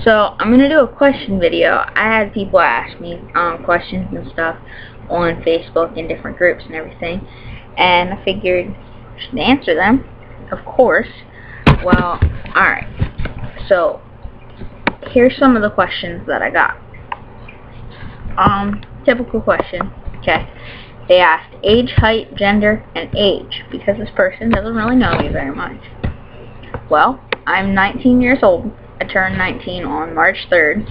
So I'm gonna do a question video. I had people ask me questions and stuff on Facebook and different groups and everything, and I figured I should answer them, of course. Well, alright. So here's some of the questions that I got. Typical question. Okay. They asked age, height, gender, and age, because this person doesn't really know me very much. Well, I'm 19 years old. I turned 19 on March 3rd.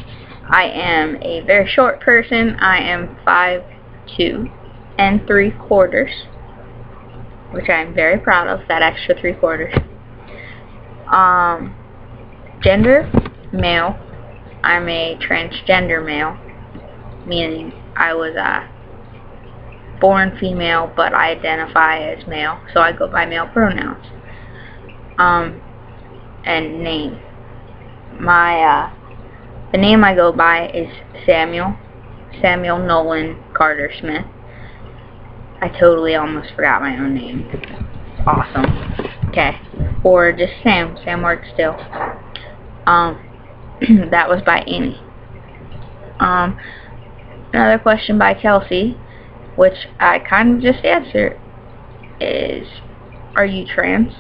I am a very short person. I am 5'2" and 3/4, which I am very proud of, that extra 3/4. Gender, male. I'm a transgender male, meaning I was born female, but I identify as male, so I go by male pronouns. And name. The name I go by is Samuel Nolan Carter Smith. I totally almost forgot my own name. Awesome. Okay. Or just Sam. Sam works still. That was by Amy. Another question by Kelsey, which I kind of just answered, is, are you trans?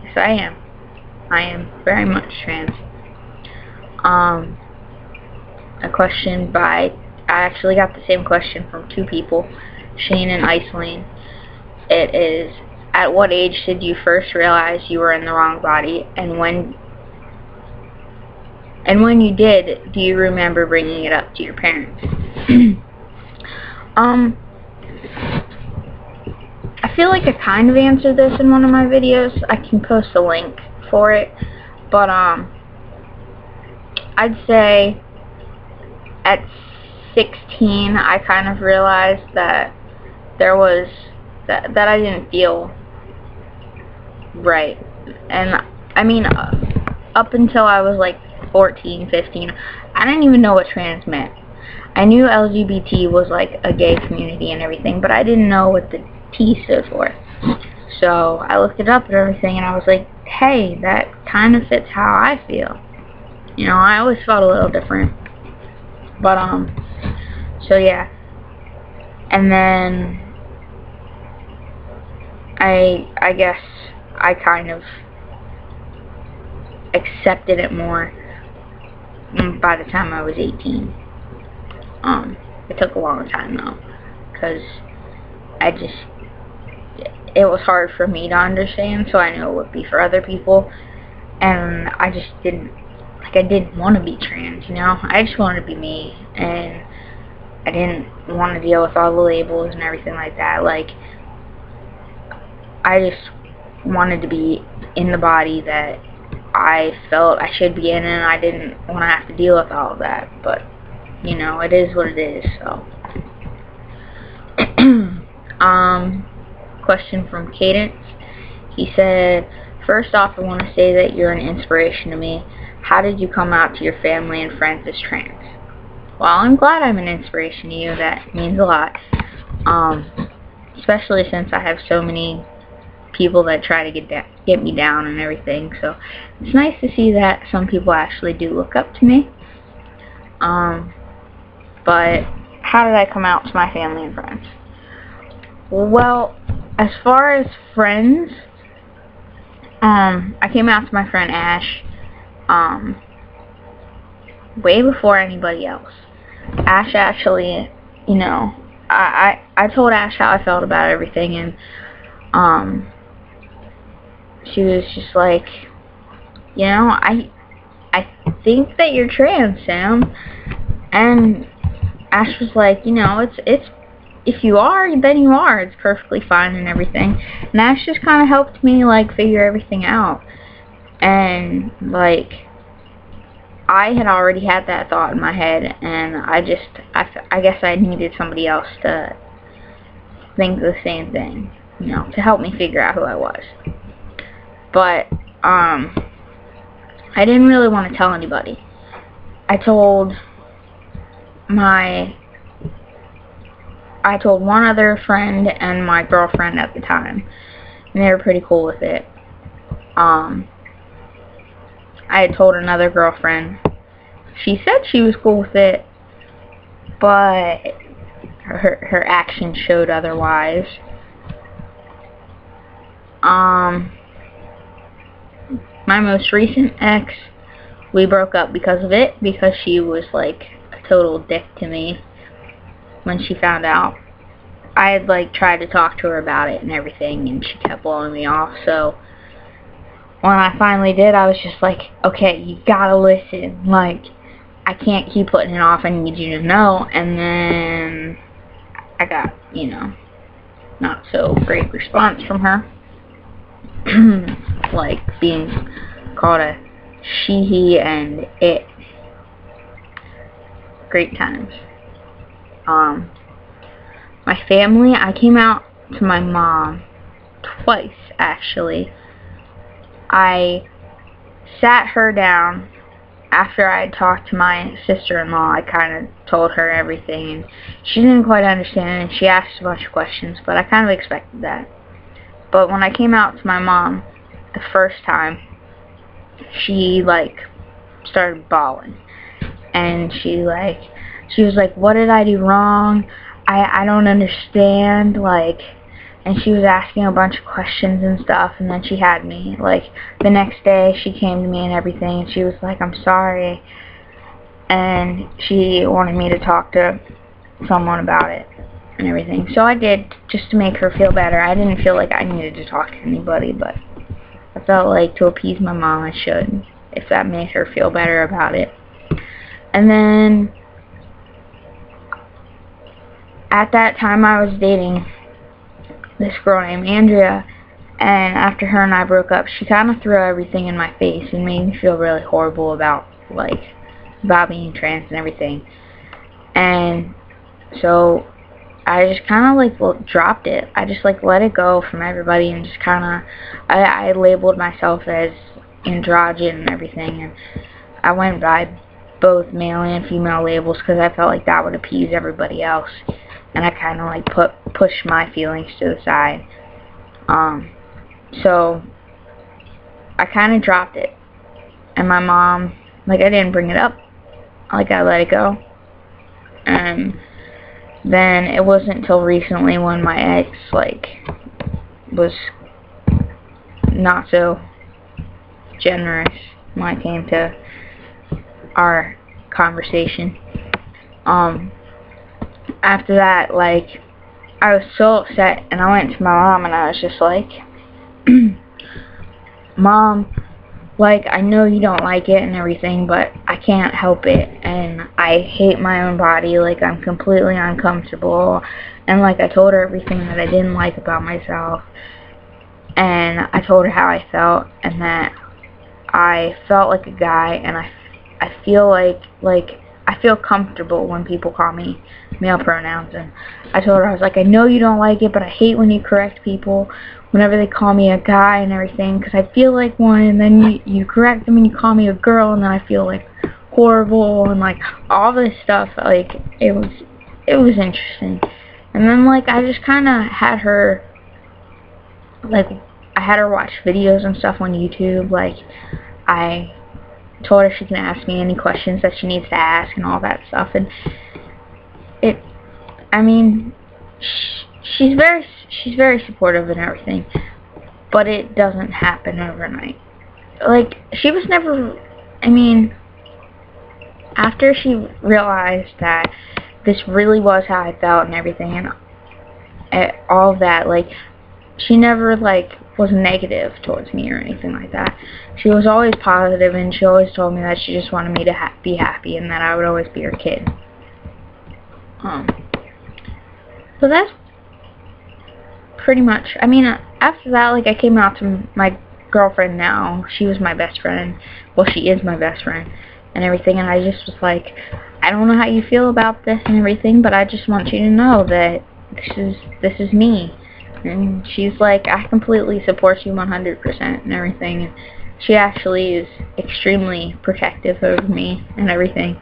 Yes, I am. I am very much trans. A question by, I actually got the same question from two people, Shane and Iceland. It is, at what age did you first realize you were in the wrong body, and when you did, do you remember bringing it up to your parents? I feel like I kind of answered this in one of my videos. I can post a link for it, but I'd say at 16 I kind of realized that there was that I didn't feel right. And I mean, up until I was like 14, 15, I didn't even know what trans meant. I knew LGBT was like a gay community and everything, but I didn't know what the T stood for. So I looked it up and everything, and I was like, hey, that kind of fits how I feel. You know, I always felt a little different. But, so yeah. And then, I guess I kind of accepted it more by the time I was 18. It took a long time though, because it was hard for me to understand, so I know it would be for other people, and I just didn't want to be trans, you know? I just wanted to be me, and I didn't want to deal with all the labels and everything like that. Like, I just wanted to be in the body that I felt I should be in, and I didn't want to have to deal with all of that, but, you know, it is what it is, so. Question from Cadence. He said, first off, I want to say that you're an inspiration to me. How did you come out to your family and friends as trans? Well, I'm glad I'm an inspiration to you. That means a lot. Especially since I have so many people that try to get me down and everything. So it's nice to see that some people actually do look up to me. But how did I come out to my family and friends? Well, as far as friends, I came out to my friend Ash way before anybody else. Ash actually, you know, I told Ash how I felt about everything, and she was just like, you know, I think that you're trans, Sam. And Ash was like, you know, it's if you are, then you are. It's perfectly fine and everything. And Ash just kind of helped me, like, figure everything out. And, like, I had already had that thought in my head, and I guess I needed somebody else to think the same thing, you know, to help me figure out who I was. But, I didn't really want to tell anybody. I told one other friend and my girlfriend at the time, and they were pretty cool with it. I had told another girlfriend. She said she was cool with it, but her actions showed otherwise. My most recent ex, we broke up because of it, because she was like a total dick to me when she found out. I had like tried to talk to her about it and everything, and she kept blowing me off. So when I finally did, I was just like, okay, you gotta listen. Like, I can't keep putting it off. I need you to know. And then I got, you know, not so great response from her. Like being called a she, he, and it. Great times. My family, I came out to my mom twice, actually. I sat her down after I had talked to my sister-in-law. I kind of told her everything, and she didn't quite understand, and she asked a bunch of questions, but I kind of expected that. But when I came out to my mom the first time, she like started bawling, and she was like, what did I do wrong? I don't understand, like, and she was asking a bunch of questions and stuff, and then she had me. Like, the next day, she came to me and everything, and she was like, I'm sorry, and she wanted me to talk to someone about it and everything. So I did, just to make her feel better. I didn't feel like I needed to talk to anybody, but I felt like to appease my mom, I should, if that made her feel better about it. And then at that time, I was dating this girl named Andrea, and after her and I broke up, she kind of threw everything in my face and made me feel really horrible about being trans and everything. And so I just kind of like dropped it. I just like let it go from everybody, and just kind of I labeled myself as androgyne and everything, and I went by both male and female labels because I felt like that would appease everybody else. And I kind of like pushed my feelings to the side. So I kind of dropped it. And my mom, like, I didn't bring it up. Like, I let it go. And then it wasn't until recently when my ex, like, was not so generous when it came to our conversation. After that, like, I was so upset, and I went to my mom, and I was just like, Mom, like, I know you don't like it and everything, but I can't help it, and I hate my own body. Like, I'm completely uncomfortable, and like, I told her everything that I didn't like about myself, and I told her how I felt, and that I felt like a guy, and I feel like I feel comfortable when people call me male pronouns. And I told her, I was like, I know you don't like it, but I hate when you correct people whenever they call me a guy and everything, because I feel like one, and then you correct them and you call me a girl, and then I feel like horrible, and like all this stuff. Like, it was interesting. And then like I just kind of had her, like, I had her watch videos and stuff on YouTube. Like, I told her she can ask me any questions that she needs to ask and all that stuff, and I mean, she's very supportive and everything, but it doesn't happen overnight. Like, she was never, I mean, after she realized that this really was how I felt and everything, and all of that, like, she never, like, was negative towards me or anything like that. She was always positive, and she always told me that she just wanted me to be happy, and that I would always be her kid. So that's pretty much, I mean, after that, like, I came out to my girlfriend now. She was my best friend. Well, she is my best friend and everything, and I just was like, I don't know how you feel about this and everything, but I just want you to know that this is me. And she's like, I completely support you 100% and everything. And she actually is extremely protective of me and everything,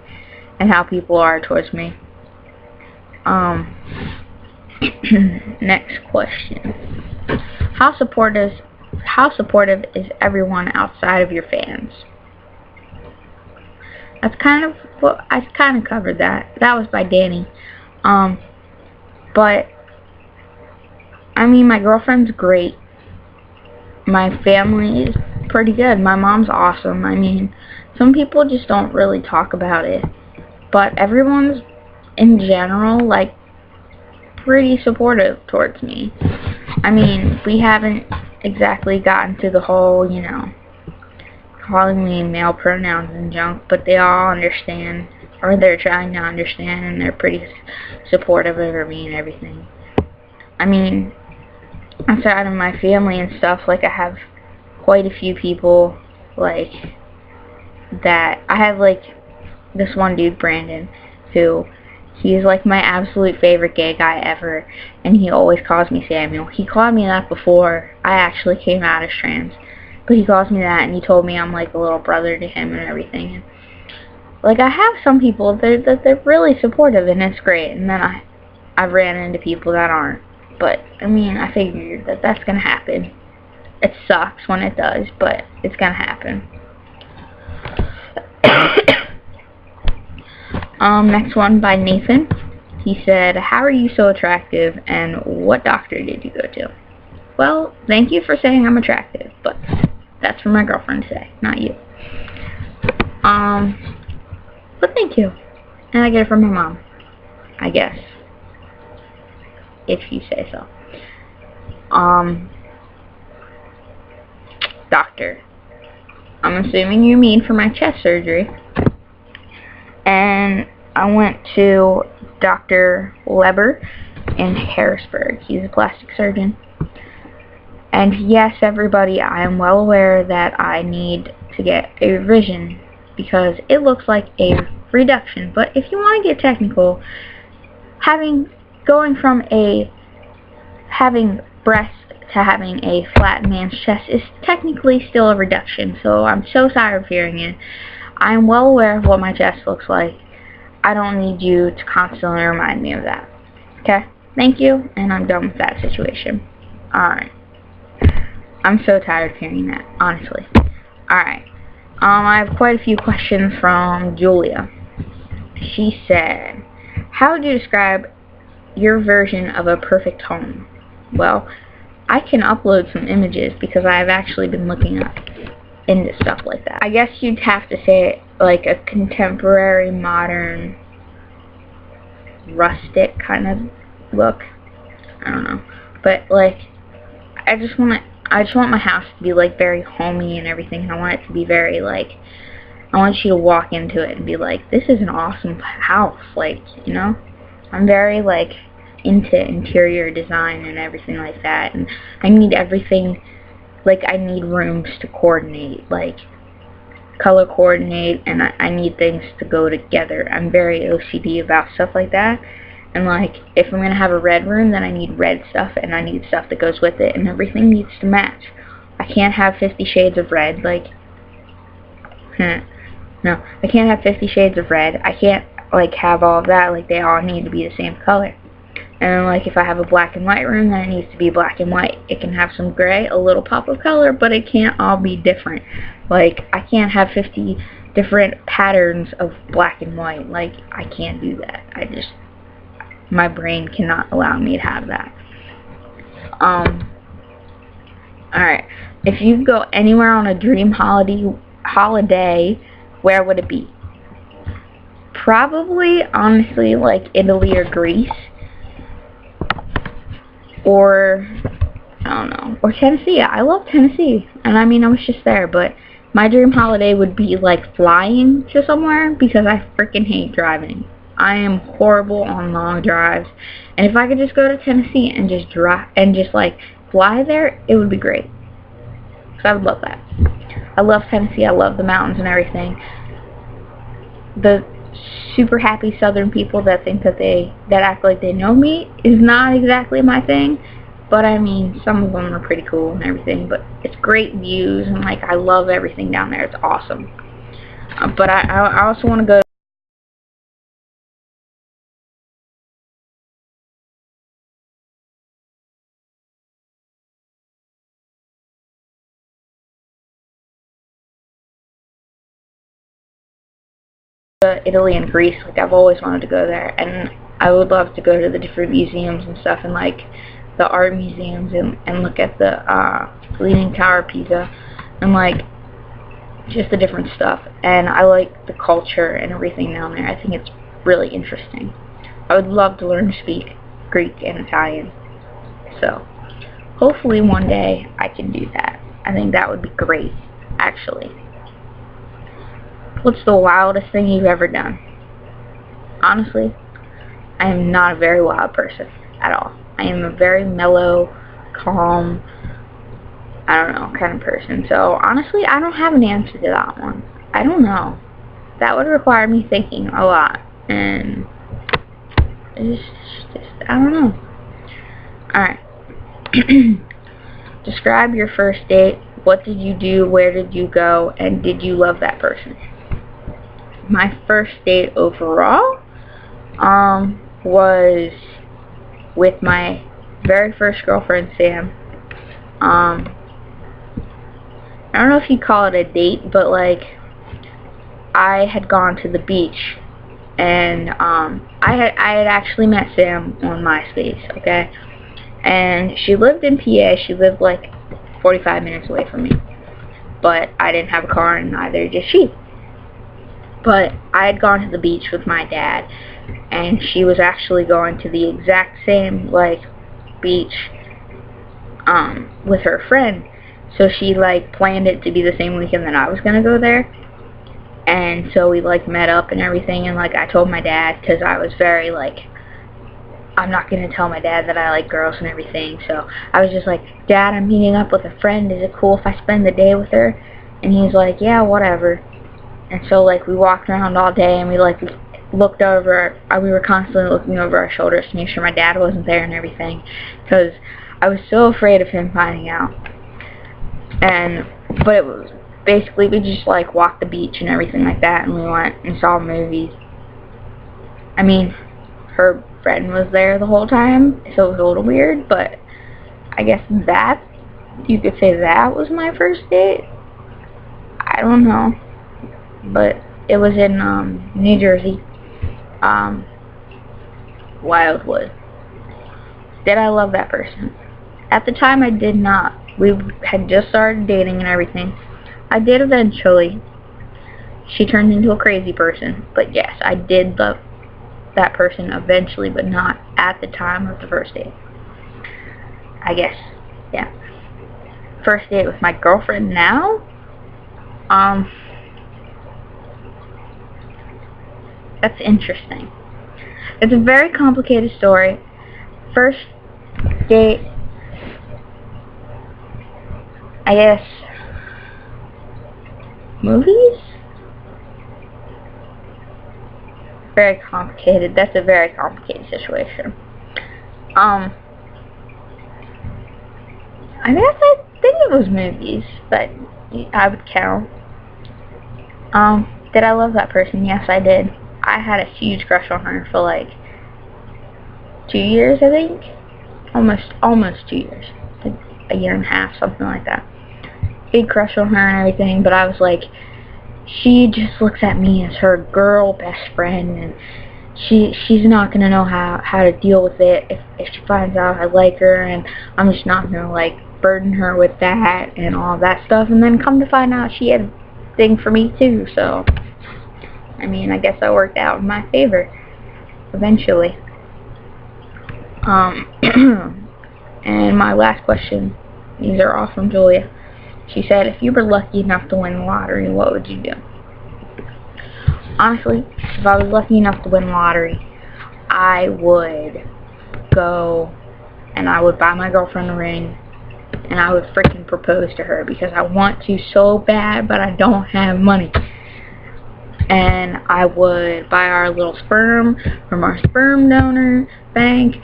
and how people are towards me. Next question. How supportive is everyone outside of your fans? that's kind of what I kind of covered that. That was by Danny. But I mean, my girlfriend's great. My family is pretty good. My mom's awesome. I mean, some people just don't really talk about it, but everyone's in general like pretty supportive towards me. I mean, we haven't exactly gotten to the whole, you know, calling me male pronouns and junk, but they all understand, or they're trying to understand, and they're pretty supportive of me and everything. I mean, outside of my family and stuff, like, I have quite a few people, like, that, I have, like, this one dude, Brandon, who, he's, like, my absolute favorite gay guy ever, and he always calls me Samuel. He called me that before I actually came out as trans, but he calls me that, and he told me I'm, like, a little brother to him and everything, and, like, I have some people that they're really supportive, and it's great, and then I've ran into people that aren't. But, I mean, I figured that that's gonna happen. It sucks when it does, but it's gonna happen. Next one by Nathan. He said, how are you so attractive, and what doctor did you go to? Well, thank you for saying I'm attractive, but that's for my girlfriend to say, not you. But thank you. And I get it from my mom, I guess. If you say so. Doctor. I'm assuming you mean for my chest surgery. And I went to Dr. Leber in Harrisburg. He's a plastic surgeon. And yes, everybody, I am well aware that I need to get a revision because it looks like a reduction. But if you want to get technical, going from having breasts to having a flat man's chest is technically still a reduction, so I'm so tired of hearing it. I'm well aware of what my chest looks like. I don't need you to constantly remind me of that. Okay? Thank you, and I'm done with that situation. Alright. I'm so tired of hearing that, honestly. Alright. I have quite a few questions from Julia. She said, how would you describe your version of a perfect home? Well, I can upload some images because I've actually been looking up into stuff like that. I guess you'd have to say it like a contemporary, modern, rustic kind of look. I don't know. But like, I just want my house to be like very homey and everything. I want it to be very like, I want you to walk into it and be like, this is an awesome house, like, you know? I'm very, like, into interior design and everything like that, and I need everything, like, I need rooms to coordinate, like, color coordinate, and I need things to go together. I'm very OCD about stuff like that, and, like, if I'm gonna have a red room, then I need red stuff, and I need stuff that goes with it, and everything needs to match. I can't have 50 Shades of Red, like, no, I can't have 50 Shades of Red. I can't, like, have all of that. Like, they all need to be the same color. And, like, if I have a black and white room, then it needs to be black and white. It can have some gray, a little pop of color, but it can't all be different. Like, I can't have 50 different patterns of black and white. Like, I can't do that. My brain cannot allow me to have that. Alright. If you go anywhere on a dream holiday, where would it be? Probably, honestly, like Italy or Greece. Or, I don't know, or Tennessee. I love Tennessee. And I mean, I was just there, but my dream holiday would be like flying to somewhere because I freaking hate driving. I am horrible on long drives. And if I could just go to Tennessee and just drive and just like fly there, it would be great. So I would love that. I love Tennessee. I love the mountains and everything. The super happy southern people that think that act like they know me is not exactly my thing, but I mean, some of them are pretty cool and everything, but it's great views, and like, I love everything down there. It's awesome. But I also want to go Italy and Greece. Like, I've always wanted to go there, and I would love to go to the different museums and stuff, and like the art museums, and look at the Leaning Tower of Pisa, and like just the different stuff. And I like the culture and everything down there. I think it's really interesting. I would love to learn to speak Greek and Italian, so hopefully one day I can do that. I think that would be great, actually. What's the wildest thing you've ever done? Honestly, I am not a very wild person at all. I am a very mellow, calm, I don't know, kind of person. So honestly, I don't have an answer to that one. I don't know. That would require me thinking a lot, and it's just I don't know. Alright. Describe your first date. What did you do? Where did you go? And did you love that person? My first date overall was with my very first girlfriend, Sam. I don't know if you call it a date, but like I had gone to the beach, and I had actually met Sam on MySpace, okay? And she lived in PA. She lived like 45 minutes away from me, but I didn't have a car, and neither did she. But I had gone to the beach with my dad, and she was actually going to the exact same like beach with her friend. So she like planned it to be the same weekend that I was gonna go there. And so we like met up and everything, and like I told my dad, because I was very like, I'm not gonna tell my dad that I like girls and everything. So I was just like, Dad, I'm meeting up with a friend. Is it cool if I spend the day with her? And he's like, yeah, whatever. And so like we walked around all day, and we like looked over, we were constantly looking over our shoulders to make sure my dad wasn't there and everything, because I was so afraid of him finding out. But it was basically, we just like walked the beach and everything like that, and we went and saw movies. I mean, her friend was there the whole time, so it was a little weird, but I guess that, you could say that was my first date. I don't know, but it was in New Jersey, Wildwood. Did I love that person? At the time, I did not. We had just started dating and everything. I did eventually. She turned into a crazy person, but yes, I did love that person eventually, but not at the time of the first date. I guess, yeah. First date with my girlfriend now? That's interesting. It's a very complicated story. First date, I guess, movies? Very complicated. That's a very complicated situation. I guess I think it was movies, but I would count. Did I love that person? Yes, I did. I had a huge crush on her for like 2 years, I think. Almost 2 years. Like a year and a half, something like that. Big crush on her and everything, but I was like, she just looks at me as her girl best friend, and she's not gonna know how to deal with it if she finds out I like her, and I'm just not gonna like burden her with that and all that stuff. And then come to find out she had a thing for me too, so I mean, I guess that worked out in my favor eventually. And my last question, these are all from Julia. She said, if you were lucky enough to win the lottery, what would you do? Honestly, if I was lucky enough to win the lottery, I would go and I would buy my girlfriend a ring, and I would freaking propose to her, because I want to so bad, but I don't have money. And I would buy our little sperm from our sperm donor bank,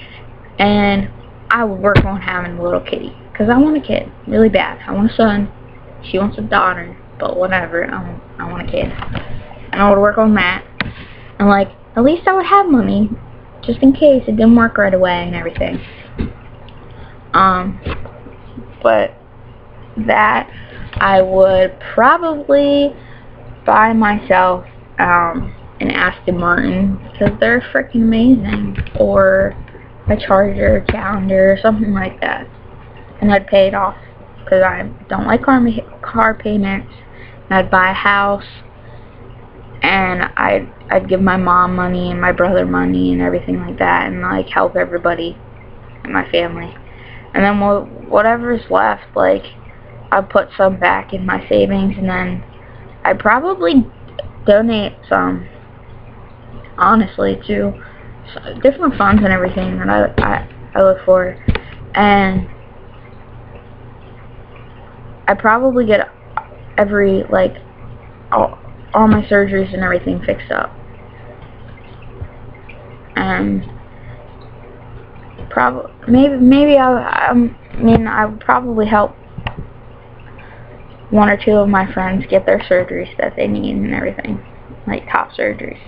and I would work on having a little kitty, because I want a kid really bad. I want a son. She wants a daughter, but whatever. I want a kid, and I would work on that. And like, at least I would have money, just in case it didn't work right away and everything. But that I would probably buy myself an Aston Martin because they're freaking amazing, or a Charger, calendar, or something like that, and I'd pay it off because I don't like car payments. And I'd buy a house, and I'd give my mom money and my brother money and everything like that, and like help everybody in my family. And then whatever's left, like, I'd put some back in my savings, and then I'd probably donate some, honestly, to different funds and everything that I look for. And I probably get every, like, all my surgeries and everything fixed up. And maybe I would probably help one or two of my friends get their surgeries that they need and everything, like top surgeries.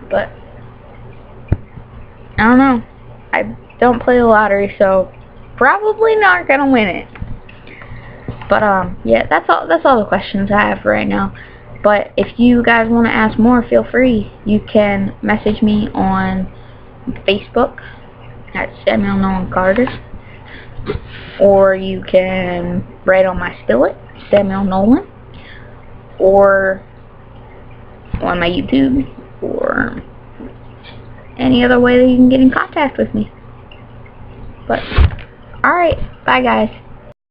But I don't know. I don't play the lottery, so probably not gonna win it. But yeah, that's all the questions I have for right now. But if you guys want to ask more, feel free. You can message me on Facebook at Samuel Nolan Carter, or you can write on my Spillet, Samuel Nolan, or on my YouTube, or any other way that you can get in contact with me. But alright, bye guys.